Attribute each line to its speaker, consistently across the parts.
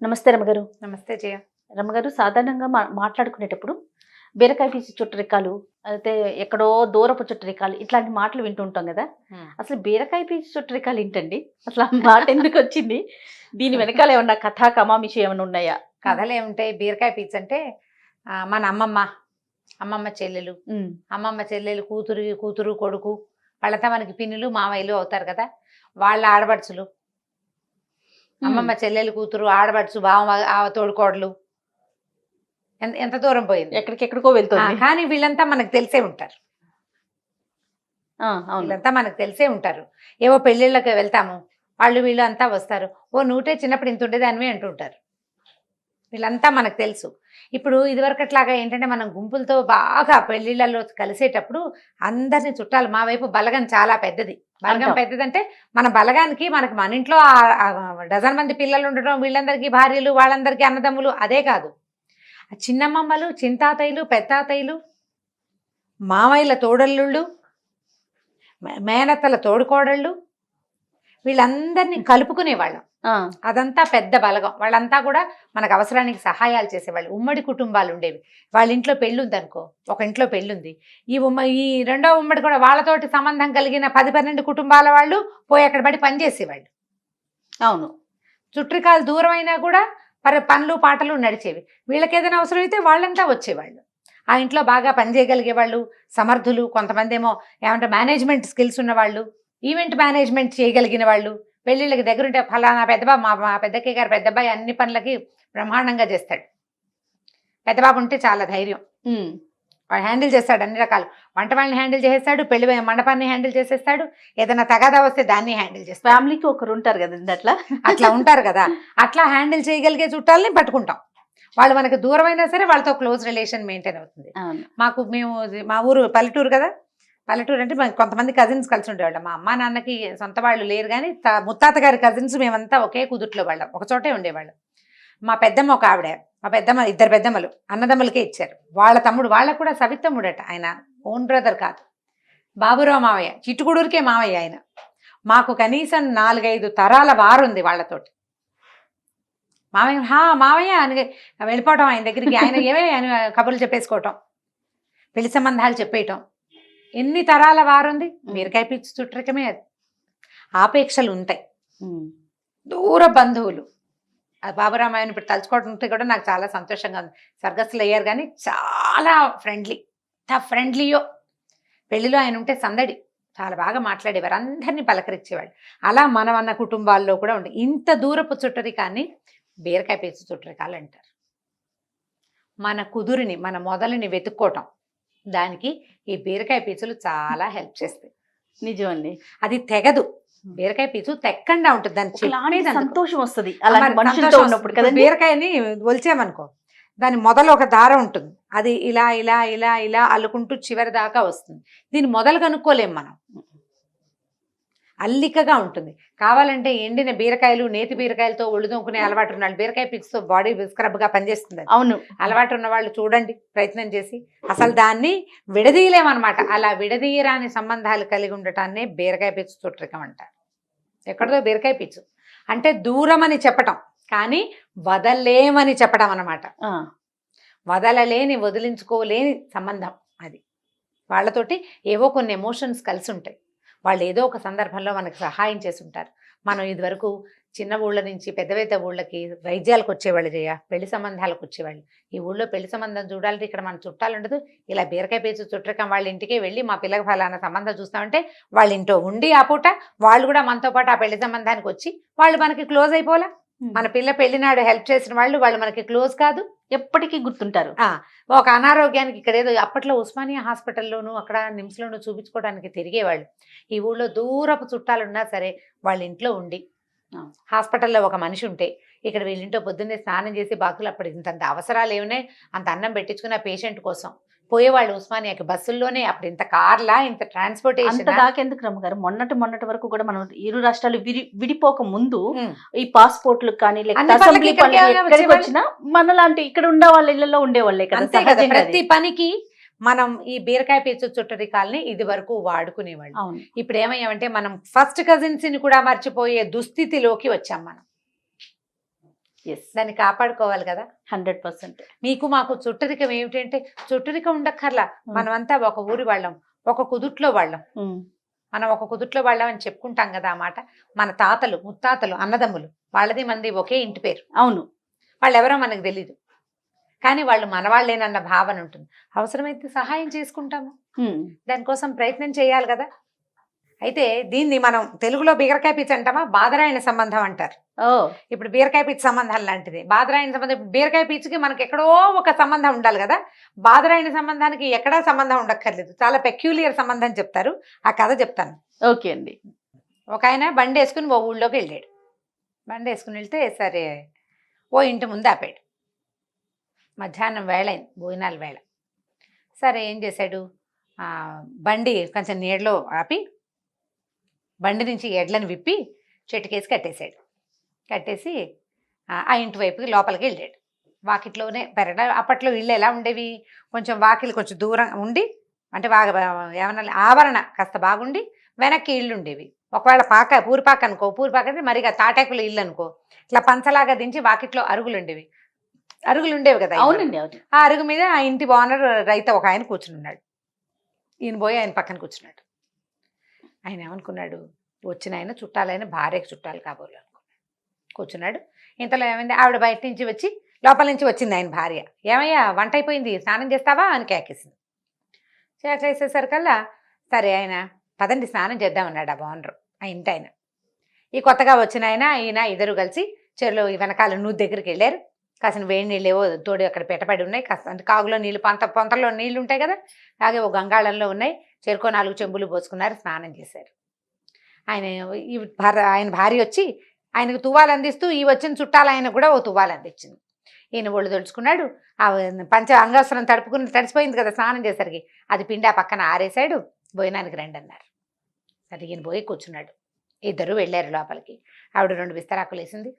Speaker 1: నమస్తే రమగారు.
Speaker 2: నమస్తే జయ.
Speaker 1: రమగారు, సాధారణంగా మాట్లాడుకునేటప్పుడు బీరకాయ పీచు చుట్టరికాలు, అయితే ఎక్కడో దూరపు చుట్టరికాలు ఇట్లాంటి మాటలు వింటుంటాం కదా. అసలు బీరకాయ పీచు చుట్టరికాలు ఏంటండి? అసలు ఆ మాట ఎందుకు వచ్చింది? దీని వెనకాల ఏమన్నా కథా కమామిషి ఏమైనా ఉన్నాయా?
Speaker 2: కథలు ఏముంటాయి? బీరకాయ పీచు అంటే మన అమ్మమ్మ చెల్లెలు, అమ్మమ్మ చెల్లెలు కూతురు కొడుకు వాళ్ళంతా మనకి పిన్నులు మామయ్యలు అవుతారు కదా. వాళ్ళ ఆడబడుచులు, అమ్మమ్మ చెల్లెలు కూతురు ఆడబడుచు బావ తోడుకోడలు, ఎంత దూరం పోయింది,
Speaker 1: ఎక్కడికెక్కడికో వెళ్తుంది.
Speaker 2: కానీ వీళ్ళంతా మనకు తెలిసే ఉంటారు. వీళ్ళంతా మనకు తెలిసే ఉంటారు. ఏవో పెళ్ళిళ్ళకి వెళ్తాము, వీళ్ళు అంతా వస్తారు. ఓ నూటే చిన్నప్పుడు ఇంత ఉండేదానివి అంటుంటారు. వీళ్ళంతా మనకు తెలుసు. ఇప్పుడు ఇదివరకట్లాగా ఏంటంటే మనం గుంపులతో బాగా పెళ్లిళ్ళలో కలిసేటప్పుడు అందరినీ చుట్టాలు, మా వైపు బలగం చాలా పెద్దది. బలగం పెద్దదంటే మన బలగానికి మన ఇంట్లో డజన్ మంది పిల్లలు ఉండడం, వీళ్ళందరికీ భార్యలు, వాళ్ళందరికీ అన్నదమ్ములు, అదే కాదు, చిన్నమ్మమ్మలు, చింతాతయ్యలు, పెద్దాతయ్యలు, మామయ్యల తోడల్లుళ్ళు, మేనత్తల తోడుకోడళ్ళు, వీళ్ళందరినీ కలుపుకునేవాళ్ళం. అదంతా పెద్ద బలగం. వాళ్ళంతా కూడా మనకు అవసరానికి సహాయాలు చేసేవాళ్ళు. ఉమ్మడి కుటుంబాలు ఉండేవి. వాళ్ళ ఇంట్లో పెళ్ళుంది అనుకో, ఒక ఇంట్లో పెళ్ళుంది, ఈ రెండో ఉమ్మడి కూడా వాళ్ళతోటి సంబంధం కలిగిన 10-12 కుటుంబాల వాళ్ళు పోయి అక్కడ పడి పనిచేసేవాళ్ళు.
Speaker 1: అవును,
Speaker 2: చుట్టరికాలు దూరం అయినా కూడా పనులు పాటలు నడిచేవి. వీళ్ళకి ఏదైనా అవసరం అయితే వాళ్ళంతా వచ్చేవాళ్ళు. ఆ ఇంట్లో బాగా పనిచేయగలిగే వాళ్ళు, సమర్థులు, కొంతమంది ఏమో ఏమంటే మేనేజ్మెంట్ స్కిల్స్ ఉన్నవాళ్ళు, ఈవెంట్ మేనేజ్మెంట్ చేయగలిగిన వాళ్ళు, పెళ్ళిళ్ళకి దగ్గరుంటే ఫలానా పెద్దబాబు, మా పెద్దక్కయ్య గారు పెద్దబ్బాయి అన్ని పనులకి బ్రహ్మాండంగా చేస్తాడు. పెద్దబాబు ఉంటే చాలా ధైర్యం, వాడు హ్యాండిల్ చేస్తాడు అన్ని రకాలు. వంట వాళ్ళని హ్యాండిల్ చేసేస్తాడు, పెళ్లి మండపాన్ని హ్యాండిల్ చేసేస్తాడు, ఏదైనా తగాదా వస్తే దాన్ని హ్యాండిల్ చేస్తాడు.
Speaker 1: ఫ్యామిలీకి ఒకరు ఉంటారు కదా
Speaker 2: అట్లా ఉంటారు కదా. అట్లా హ్యాండిల్ చేయగలిగే చుట్టాలని పట్టుకుంటాం. వాళ్ళు మనకు దూరమైనా సరే వాళ్ళతో క్లోజ్ రిలేషన్ మెయింటైన్ అవుతుంది. మా ఊరు పల్లెటూరు కదా. పల్లెటూరు అంటే కొంతమంది కజిన్స్ కలిసి ఉండేవాళ్ళం. మా అమ్మ నాన్నకి సొంత వాళ్ళు లేరు, కానీ ముత్తాత గారి కజిన్స్ మేమంతా ఒకే కుదుట్లో వాళ్ళం, ఒక చోటే ఉండేవాళ్ళం. మా పెద్దమ్మ ఒక ఆవిడ, మా పెద్దమ్మ, 2 పెద్దమ్మలు అన్నదమ్ములకే ఇచ్చారు. వాళ్ళ తమ్ముడు, వాళ్ళకు కూడా సవితమ్ముడట, ఆయన ఓన్ బ్రదర్ కాదు, బాబురావు మావయ్య, చిట్టుకుడూరికే మావయ్య ఆయన. మాకు కనీసం 4-5 తరాల వారుంది వాళ్ళతోటి. మావయ్య అని వెళ్ళిపోవటం ఆయన దగ్గరికి, ఆయన ఆయన కబుర్లు చెప్పేసుకోవటం, పెళ్లి సంబంధాలు చెప్పేయటం. ఎన్ని తరాల వారుంది. బీరకాయ పీచు చుట్టరికమే అది. ఆపేక్షలు ఉంటాయి, దూర బంధువులు. బాబురామాయణ ఇప్పుడు తలుచుకోవడంతో కూడా నాకు చాలా సంతోషంగా ఉంది. స్వర్గస్థులు అయ్యారు కానీ చాలా ఫ్రెండ్లీయో. పెళ్లిలో ఆయన ఉంటే సందడి, చాలా బాగా మాట్లాడేవారు, అందరినీ పలకరించేవాళ్ళు. అలా మన కుటుంబాల్లో కూడా ఉండే ఇంత దూరపు చుట్టరికాన్ని బీరకాయ పీచు చుట్టరికాలు అంటారు. మన కుదురుని, మన మొదలుని వెతుక్కోవటం, దానికి ఈ బీరకాయ పీచులు చాలా హెల్ప్ చేస్తాయి.
Speaker 1: నిజమండి,
Speaker 2: అది తెగదు. బీరకాయ పీచు తెక్కండా ఉంటుంది, దాని
Speaker 1: సంతోషం వస్తుంది.
Speaker 2: బీరకాయని ఒలిచామనుకో, దాని మొదలు ఒక దారం ఉంటుంది, అది ఇలా ఇలా ఇలా ఇలా అల్లుకుంటూ చివరి దాకా వస్తుంది. దీని మొదలు కనుక్కోలేం మనం, అల్లికగా ఉంటుంది. కావాలంటే ఎండిన బీరకాయలు, నేతి బీరకాయలతో ఒళ్ళు తోముకునే అలవాటు ఉన్నాళ్ళు, బీరకాయ పీచుతో బాడీ స్క్రబ్గా పనిచేస్తుంది.
Speaker 1: అవును,
Speaker 2: అలవాటు ఉన్న వాళ్ళు చూడండి, ప్రయత్నం చేసి. అసలు దాన్ని విడదీయలేమన్నమాట. అలా విడదీయరాని సంబంధాలు కలిగి ఉండటాన్నే బీరకాయ పీచు చుట్టరికం అంటారు. ఎక్కడదో బీరకాయ పీచు అంటే దూరం అని చెప్పటం, కానీ వదలలేమని చెప్పడం అన్నమాట. వదలలేని, వదిలించుకోలేని సంబంధం అది. వాళ్ళతోటి ఏవో కొన్ని ఎమోషన్స్ కలిసి ఉంటాయి. వాళ్ళు ఏదో ఒక సందర్భంలో మనకు సహాయం చేసి ఉంటారు. మనం ఇదివరకు చిన్న ఊళ్ళ నుంచి పెద్ద ఊళ్ళకి వైద్యాలకు వచ్చేవాళ్ళు, పెళ్లి సంబంధాలకు వచ్చేవాళ్ళు. ఈ ఊళ్ళో పెళ్లి సంబంధం చూడాలంటే ఇక్కడ మన చుట్టాలు ఉండదు, ఇలా బీరకాయ పీచు చుట్టరికం వాళ్ళ ఇంటికే వెళ్ళి మా పిల్లకి ఫలానా సంబంధం చూస్తామంటే వాళ్ళ ఇంట్లో ఉండి ఆ పూట వాళ్ళు కూడా మనతో పాటు ఆ పెళ్లి సంబంధానికి వచ్చి వాళ్ళు మనకి క్లోజ్ అయిపోలా. మన పిల్ల పెళ్లినాడు హెల్ప్ చేసిన వాళ్ళు మనకి క్లోజ్ కాదు,
Speaker 1: ఎప్పటికీ గుర్తుంటారు.
Speaker 2: ఒక అనారోగ్యానికి ఇక్కడ ఏదో అప్పట్లో ఉస్మానియా హాస్పిటల్లోనూ అక్కడ నిమ్స్లోనూ చూపించుకోవడానికి తిరిగేవాళ్ళు. ఈ ఊళ్ళో దూరపు చుట్టాలు ఉన్నా సరే వాళ్ళ ఇంట్లో ఉండి, హాస్పిటల్లో ఒక మనిషి ఉంటే ఇక్కడ వీళ్ళింటో పొద్దున్నే స్నానం చేసి బాకులు, అప్పుడు ఇంతంత అవసరాలు ఏమున్నాయి, అంత అన్నం పెట్టించుకున్న పేషెంట్ కోసం పోయేవాళ్ళు ఉస్మానియాకి బస్సుల్లోనే. అప్పుడు ఇంత కార్లా, ఇంత ట్రాన్స్పోర్టేషన్
Speaker 1: దాకెందుకు రమ్మగారు, మొన్నటి వరకు కూడా మనం ఇరు రాష్ట్రాలు విడిపోక ముందు ఈ పాస్పోర్ట్లు కానీ వచ్చినా మనలాంటి ఇక్కడ ఉండే వాళ్ళ ఇళ్లలో ఉండేవాళ్ళే కదా.
Speaker 2: ప్రతి పనికి మనం ఈ బీరకాయ పీచు చుట్టరికాల్ని ఇది వరకు వాడుకునేవాళ్ళు. ఇప్పుడు ఏమయ్యామంటే మనం ఫస్ట్ కజిన్స్ ని కూడా మర్చిపోయే దుస్థితిలోకి వచ్చాం మనం.
Speaker 1: ఎస్,
Speaker 2: దాన్ని కాపాడుకోవాలి కదా.
Speaker 1: 100%.
Speaker 2: మీకు మాకు చుట్టరికం ఏమిటంటే చుట్టరికం ఉండక్కర్లా, మనమంతా ఒక ఊరి వాళ్ళం, ఒక కుదుట్లో వాళ్ళం. మనం ఒక కుదుట్లో వాళ్ళం అని చెప్పుకుంటాం కదా ఆ మాట. మన తాతలు ముత్తాతలు అన్నదమ్ములు వాళ్ళది మంది ఒకే ఇంటి పేరు.
Speaker 1: అవును,
Speaker 2: వాళ్ళు ఎవరో మనకు తెలీదు, కానీ వాళ్ళు మనవాళ్ళేనన్న భావన ఉంటుంది. అవసరమైతే సహాయం చేసుకుంటాము, దానికోసం ప్రయత్నం చేయాలి కదా. అయితే దీన్ని మనం తెలుగులో బీరకాయ పిచ్చి అంటామా, బాదరాయణ సంబంధం అంటారు.
Speaker 1: ఓ,
Speaker 2: ఇప్పుడు బీరకాయ పిచ్చి సంబంధం లాంటిది బాదరాయణ సంబంధం. ఇప్పుడు బీరకాయ పిచ్చికి మనకి ఎక్కడో ఒక సంబంధం ఉండాలి కదా, బాదరాయణ సంబంధానికి ఎక్కడా సంబంధం ఉండక్కర్లేదు, చాలా పెక్యులియర్ సంబంధం చెప్తారు. ఆ కథ చెప్తాను.
Speaker 1: ఓకే అండి.
Speaker 2: ఒక ఆయన బండి వేసుకుని ఓ ఊళ్ళోకి వెళ్ళాడు. బండి వేసుకుని వెళ్తే సరే ఓ ఇంటి ముందు ఆపాడు. మధ్యాహ్నం వేళ అయింది, భోజనాల వేళ. సరే ఏం చేశాడు, బండి కొంచెం నీడలో ఆపి బండి నుంచి ఎడ్లను విప్పి చెట్టుకేసి కట్టేశాడు. కట్టేసి ఆ ఇంటి వైపుకి లోపలికి వెళ్ళాడు. వాకిట్లోనే పెరడ, అప్పట్లో ఇళ్ళు ఎలా ఉండేవి, కొంచెం వాకిలు కొంచెం దూరం ఉండి, అంటే ఏమన్నా ఆవరణ కాస్త బాగుండి వెనక్కి ఇళ్ళు ఉండేవి. ఒకవేళ పూరిపాక అనుకో, పూరిపాక అంటే మరిగా తాటాకుల ఇల్లు అనుకో, ఇట్లా పంచలాగా దించి వాకిట్లో అరుగులు ఉండేవి. అరుగులు ఉండేవి కదా.
Speaker 1: అవునండి, అవును.
Speaker 2: ఆ అరుగు మీద ఆ ఇంటి ఓనర్ రైతు ఒక ఆయన కూర్చుని ఉన్నాడు. ఈయన పోయి ఆయన పక్కన కూర్చున్నాడు. ఆయన ఏమనుకున్నాడు, వచ్చిన ఆయన చుట్టాలైన భార్యకు చుట్టాలు కాబోలు అనుకున్నాడు. కూర్చున్నాడు. ఇంతలో ఏమైంది, ఆవిడ బయట నుంచి వచ్చి లోపల నుంచి వచ్చింది ఆయన భార్య. ఏమయ్యా వంట అయిపోయింది, స్నానం చేస్తావా అని కేకేసింది. కేకేసేసరికల్లా సరే ఆయన పదండి స్నానం చేద్దామన్నాడు ఆ ఓనరు, ఆ ఇంటి ఆయన. ఈ కొత్తగా వచ్చిన ఈయన ఇద్దరు కలిసి చెరులో వెనకాల నూతి దగ్గరికి వెళ్ళారు. కాసిన వేడి నీళ్ళు ఏవో తోడు అక్కడ పెట్టబడి ఉన్నాయి. కాస్త అంటే కాగులో నీళ్ళు, పొంతలో నీళ్ళు ఉంటాయి కదా, అలాగే ఓ గంగాళంలో ఉన్నాయి. చెరుకో 4 చెంబులు పోసుకున్నారు, స్నానం చేశారు. ఆయన భార్య వచ్చి ఆయనకు తువ్వాలు అందిస్తూ ఈ వచ్చిన చుట్టాలు ఆయన కూడా ఓ తువ్వాలు అందించింది. ఈయన ఒళ్ళు తడుచుకున్నాడు. ఆ అంగవస్త్రం తడిసిపోయింది కదా స్నానం చేసరికి, అది పిండి ఆ పక్కన ఆరేశాడు. భోజనానికి రండి అన్నారు. సరే ఈయన పోయి కూర్చున్నాడు. ఇద్దరు వెళ్ళారు లోపలికి. ఆవిడ 2 విస్తరాకులు వేసింది.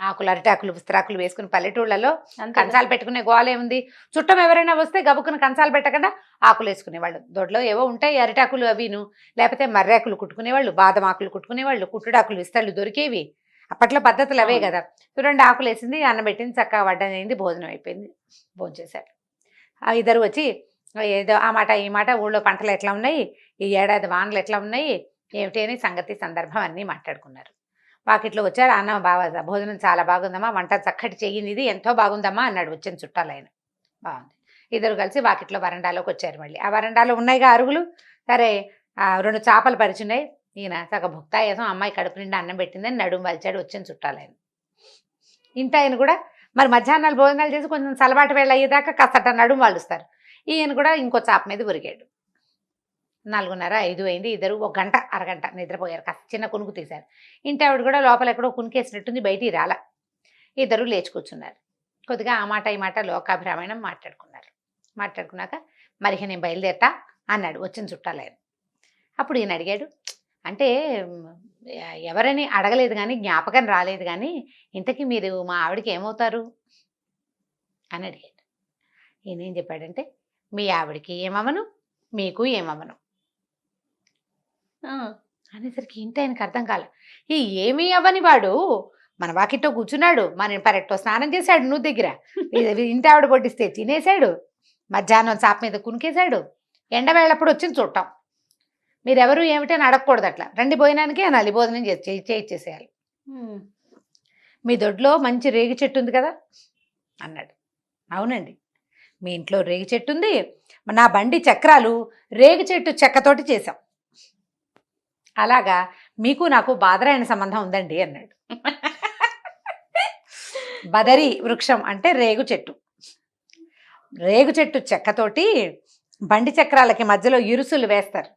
Speaker 2: ఆకులు, అరటాకులు, విస్తరాకులు వేసుకుని పల్లెటూళ్ళలో కంచాలు పెట్టుకునే గోలే ఉంది. చుట్టం ఎవరైనా వస్తే గబుక్కున కంచాలు పెట్టకుండా ఆకులు వేసుకునేవాళ్ళు. దొడ్లో ఏవో ఉంటాయి అరిటాకులు అవిను, లేకపోతే మర్రాకులు కుట్టుకునేవాళ్ళు, బాదం ఆకులు కుట్టుకునేవాళ్ళు, కుట్టుడాకులు విస్తళ్ళు దొరికేవి. అప్పట్లో పద్ధతులు అవే కదా. 2 ఆకులు వేసింది, అన్నం పెట్టింది, చక్కగా వడ్డం అయింది, భోజనం అయిపోయింది. భోజనం చేశారు. ఆ ఇద్దరు వచ్చి ఏదో ఆ మాట ఈ మాట, ఊళ్ళో పంటలు ఎట్లా ఉన్నాయి, ఈ ఏడాది వానలు ఎట్లా ఉన్నాయి, ఏమిటి అని సంగతి సందర్భం అన్నీ మాట్లాడుకున్నారు. వాకిట్లో వచ్చారు. అన్నం బాగా, భోజనం చాలా బాగుందమ్మా, వంట చక్కటి చెయ్యింది, ఇది ఎంతో బాగుందమ్మా అన్నాడు వచ్చిన చుట్టాలు ఆయన. బాగుంది. ఇద్దరు కలిసి వాకిట్లో వరండాలోకి వచ్చారు. మళ్ళీ ఆ వరండాలో ఉన్నాయిగా అరుగులు. సరే 2 చేపలు పరిచున్నాయి. ఈయన సగ భుక్తాయాసం, అమ్మాయి కడుపు నిండా అన్నం పెట్టిందని నడుము వలిచాడు వచ్చిన చుట్టాలు ఆయన. ఇంటి ఆయన కూడా మరి మధ్యాహ్నాలు భోజనాలు చేసి కొంచెం సలబాటు వేళ అయ్యేదాకా కాస్త నడుము వాలుస్తారు. ఈయన కూడా ఇంకో చాప మీద ఉరిగాడు. 4:30, 5 అయింది. ఇద్దరు 1 గంట అరగంట నిద్రపోయారు. కాస్త చిన్న కునుకు తీశారు. ఇంటి ఆవిడ కూడా లోపల ఎక్కడో కునికేసినట్టుంది, బయటికి రాల. ఇద్దరు లేచి కూర్చున్నారు. కొద్దిగా ఆ మాట ఈ మాట లోకాభిరామాయణం మాట్లాడుకున్నాక మరి నేను బయలుదేరతా అన్నాడు వచ్చిన చుట్టాలు ఆయన. అప్పుడు ఈయన అడిగాడు, అంటే ఎవరని అడగలేదు కానీ, జ్ఞాపకం రాలేదు కానీ, ఇంతకీ మీరు మా ఆవిడకి ఏమవుతారు అని అడిగాడు. ఈయన ఏం చెప్పాడంటే, మీ ఆవిడకి ఏమవను, మీకు ఏమవను అనేసరికి ఇంటి ఆయనకు అర్థం కాలే. ఈ ఏమీ అవ్వని వాడు మన వాకిట్లో కూర్చున్నాడు, మన పరెట్టో స్నానం చేశాడు, నువ్వు దగ్గర ఇంటి ఆవిడ పొట్టిస్తే తినేశాడు, మధ్యాహ్నం చాప మీద కునికేశాడు, ఎండవేళప్పుడు వచ్చింది చూడటం. మీరెవరు ఏమిటని అడగకూడదు, అట్లా రండి భోజనానికి అనాలి, భోజనం చేసేయాలి. మీ దొడ్లో మంచి రేగి చెట్టు ఉంది కదా అన్నాడు. అవునండి, మీ ఇంట్లో రేగి చెట్టు ఉంది, నా బండి చక్రాలు రేగి చెట్టు చెక్కతోటి చేశాం. అలాగా మీకు నాకు బాదరాయణ సంబంధం ఉందండి అన్నాడు. బదరి వృక్షం అంటే రేగు చెట్టు. రేగు చెట్టు చెక్కతోటి బండి చక్రాలకి మధ్యలో ఇరుసులు వేస్తారు.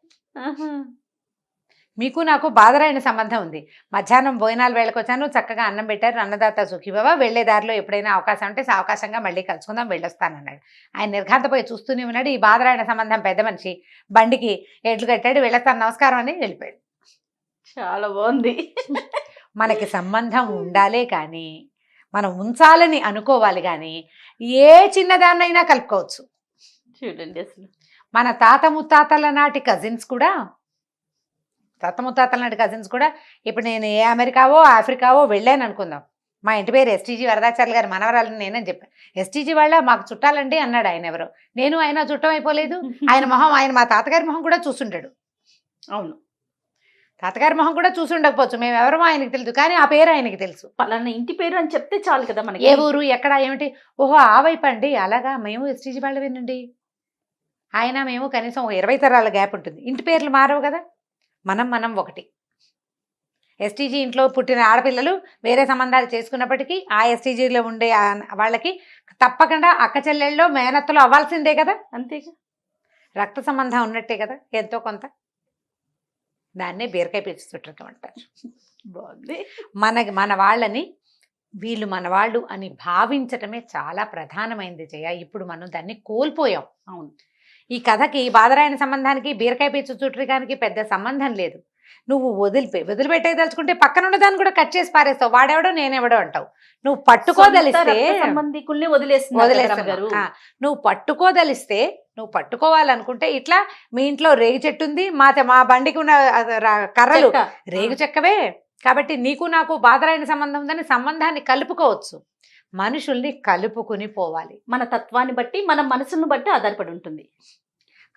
Speaker 2: మీకు నాకు బాదరాయణ సంబంధం ఉంది. మధ్యాహ్నం భోజనాలు వేళకు వచ్చాను, చక్కగా అన్నం పెట్టారు, అన్నదాత సుఖీభవ, వెళ్లే దారిలో ఎప్పుడైనా అవకాశం ఉంటే సావకాశంగా మళ్ళీ కలుసుకుందాం, వెళ్ళొస్తానన్నాడు. ఆయన నిర్ఘాంతపోయి చూస్తూనే ఉన్నాడు. ఈ బాదరాయణ సంబంధం పెద్ద మనిషి బండికి ఎడ్లు కట్టాడు, వెళ్ళొస్తాను నమస్కారం అని వెళ్ళిపోయాడు.
Speaker 1: చాలా బాగుంది.
Speaker 2: మనకి సంబంధం ఉండాలే కానీ, మనం ఉంచాలని అనుకోవాలి కానీ, ఏ చిన్నదాన్నైనా కలుపుకోవచ్చు.
Speaker 1: చూడండి అసలు
Speaker 2: మన తాత ముత్తాతల నాటి కజిన్స్ కూడా, ఇప్పుడు నేను ఏ అమెరికావో ఆఫ్రికావో వెళ్ళాను అనుకుందాం, మా ఇంటి పేరు ఎస్టీజీ వరదాచార్యులు గారు మనవరాలని నేనని చెప్పాను. ఎస్టీజీ వాళ్ళ మాకు చుట్టాలండి అన్నాడు ఆయన. ఎవరో నేను ఆయన చుట్టం అయిపోలేదు. ఆయన మొహం, ఆయన మా తాతగారి మొహం కూడా చూసుంటాడు.
Speaker 1: అవును,
Speaker 2: తాతగారి మొహం కూడా చూసి ఉండకపోవచ్చు, మేము ఎవరమో ఆయనకి తెలుసు, కానీ ఆ పేరు ఆయనకి తెలుసు.
Speaker 1: పలానా ఇంటి పేరు అని చెప్తే చాలు కదా మనకి.
Speaker 2: ఏ ఊరు, ఎక్కడ, ఏమిటి, ఓహో ఆ వైపు అండి, అలాగా మేము ఎస్టీజీ వాళ్ళవేనండి. ఆయన మేము కనీసం 20 తరాల గ్యాప్ ఉంటుంది. ఇంటి పేర్లు మారవు కదా, మనం ఒకటి. ఎస్టీజీ ఇంట్లో పుట్టిన ఆడపిల్లలు వేరే సంబంధాలు చేసుకున్నప్పటికీ ఆ ఎస్టీజీలో ఉండే వాళ్ళకి తప్పకుండా అక్క చెల్లెళ్ళు మేనత్తలు అవ్వాల్సిందే కదా.
Speaker 1: అంతేగా,
Speaker 2: రక్త సంబంధం ఉన్నట్టే కదా ఎంతో కొంత. దాన్నే బీరకాయ పీచు చుట్టరికం అంటారు.
Speaker 1: బాగుంది.
Speaker 2: మన వాళ్ళని వీళ్ళు మన వాళ్ళు అని భావించటమే చాలా ప్రధానమైనది జయ. ఇప్పుడు మనం దాన్ని కోల్పోయాం.
Speaker 1: అవును,
Speaker 2: ఈ కథకి బాదరాయణ సంబంధానికి బీరకాయ పీచు చుట్టరికానికి పెద్ద సంబంధం లేదు. నువ్వు వదిలిపెట్టేదలుచుకుంటే పక్కన ఉన్నదాన్ని కూడా కట్ చేసి పారేస్తావు. వాడెవడో నేనెవడో అంటావు. నువ్వు పట్టుకోదలిస్తే
Speaker 1: సంబంధికుల్ని వదిలేస్తున్నావు.
Speaker 2: నువ్వు పట్టుకోవాలనుకుంటే ఇట్లా మీ ఇంట్లో రేగు చెట్టు ఉంది, మా బండికి ఉన్న కర్రలు రేగు చెక్కవే, కాబట్టి నీకు నాకు బాదరాయణ సంబంధం ఉందని సంబంధాన్ని కలుపుకోవచ్చు. మనుషుల్ని కలుపుకుని పోవాలి.
Speaker 1: మన తత్వాన్ని బట్టి, మన మనసును బట్టి ఆధారపడి ఉంటుంది.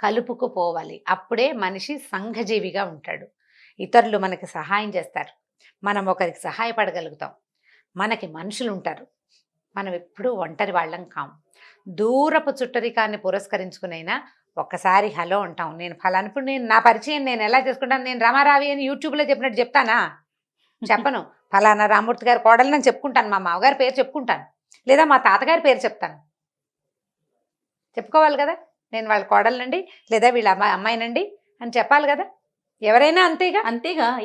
Speaker 2: కలుపుకుపోవాలి. అప్పుడే మనిషి సంఘజీవిగా ఉంటాడు. ఇతరులు మనకి సహాయం చేస్తారు, మనం ఒకరికి సహాయపడగలుగుతాం, మనకి మనుషులు ఉంటారు. మనం ఎప్పుడూ ఒంటరి వాళ్ళం కాం. దూరపు చుట్టరికాన్ని పురస్కరించుకునైనా ఒక్కసారి హలో అంటాం. నేను ఫలానా, ఇప్పుడు నేను నా పరిచయం నేను ఎలా చేసుకుంటాను, నేను రమారావి అని యూట్యూబ్లో చెప్పినట్టు చెప్తానా? చెప్పను. ఫలానా రామూర్తి గారి కోడలని చెప్పుకుంటాను, మా మామగారి పేరు చెప్పుకుంటాను, లేదా మా తాతగారి పేరు చెప్తాను. చెప్పుకోవాలి కదా, నేను వాళ్ళ కోడలనండి లేదా వీళ్ళ అమ్మాయినండి అని చెప్పాలి కదా. ఎవరైనా అంతేగా.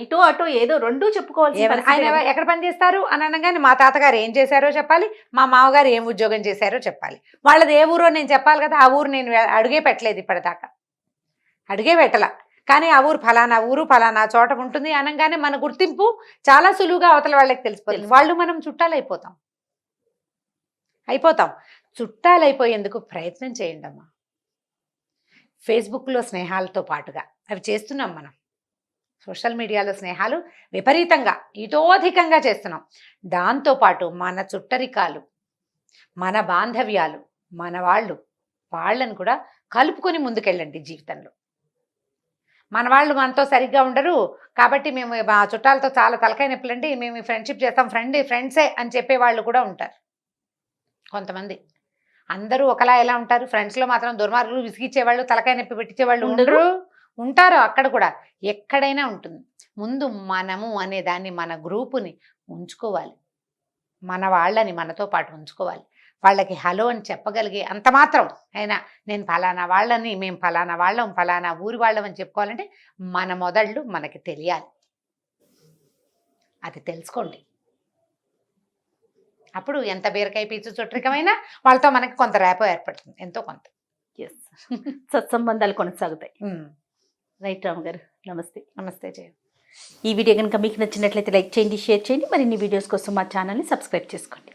Speaker 1: ఇటో అటో ఏదో రెండూ చెప్పుకోవాలి.
Speaker 2: ఆయన ఎక్కడ పని చేస్తారు అని అనగానే మా తాతగారు ఏం చేశారో చెప్పాలి, మా మామగారు ఏం ఉద్యోగం చేశారో చెప్పాలి. వాళ్ళది ఏ ఊరో నేను చెప్పాలి కదా. ఆ ఊరు నేను అడుగే పెట్టలేదు ఇప్పటిదాకా, అడుగే పెట్టలా. కానీ ఆ ఊరు ఫలానా చోట ఉంటుంది అనగానే మన గుర్తింపు చాలా సులువుగా అవతల వాళ్ళకి తెలిసిపోతుంది. వాళ్ళు మనం చుట్టాలైపోతాం. చుట్టాలైపోయేందుకు ప్రయత్నం చేయండి అమ్మా. ఫేస్బుక్లో స్నేహాలతో పాటుగా అవి చేస్తున్నాం మనం. సోషల్ మీడియాలో స్నేహాలు విపరీతంగా ఇతోధికంగా చేస్తున్నాం. దాంతోపాటు మన చుట్టరికాలు, మన బాంధవ్యాలు, మన వాళ్ళని కూడా కలుపుకొని ముందుకెళ్ళండి జీవితంలో. మన వాళ్ళు మనతో సరిగ్గా ఉండరు కాబట్టి మేము మా చుట్టాలతో చాలా తలకాయ నొప్పులండి, మేము ఫ్రెండ్షిప్ చేస్తాం, ఫ్రెండ్సే అని చెప్పేవాళ్ళు కూడా ఉంటారు కొంతమంది. అందరూ ఒకలా ఎలా ఉంటారు? ఫ్రెండ్స్లో మాత్రం దుర్మార్గులు, విసిగిచ్చేవాళ్ళు, తలకాయ నొప్పి పెట్టించేవాళ్ళు ఉంటారు. అక్కడ కూడా ఎక్కడైనా ఉంటుంది. ముందు మనము అనే దాన్ని, మన గ్రూపుని ఉంచుకోవాలి, మన వాళ్ళని మనతో పాటు ఉంచుకోవాలి. వాళ్ళకి హలో అని చెప్పగలిగే అంత మాత్రం అయినా నేను ఫలానా వాళ్ళని, మేము ఫలానా వాళ్ళం, ఫలానా ఊరి వాళ్ళం అని చెప్పుకోవాలంటే మన మొదళ్ళు మనకి తెలియాలి. అది తెలుసుకోండి. అప్పుడు ఎంత బీరకాయ పీచు చుట్టరికమైనా వాళ్ళతో మనకి కొంత రేపో ఏర్పడుతుంది, ఎంతో కొంత.
Speaker 1: సత్సంబంధాలు కొనసాగుతాయి. రైట్ రామ్ గారు,
Speaker 2: నమస్తే జయ.
Speaker 1: ఈ వీడియో కనుక మీకు నచ్చినట్లయితే లైక్ చేయండి, షేర్ చేయండి. మరిన్ని వీడియోస్ కోసం మా ఛానల్ని సబ్స్క్రైబ్ చేసుకోండి.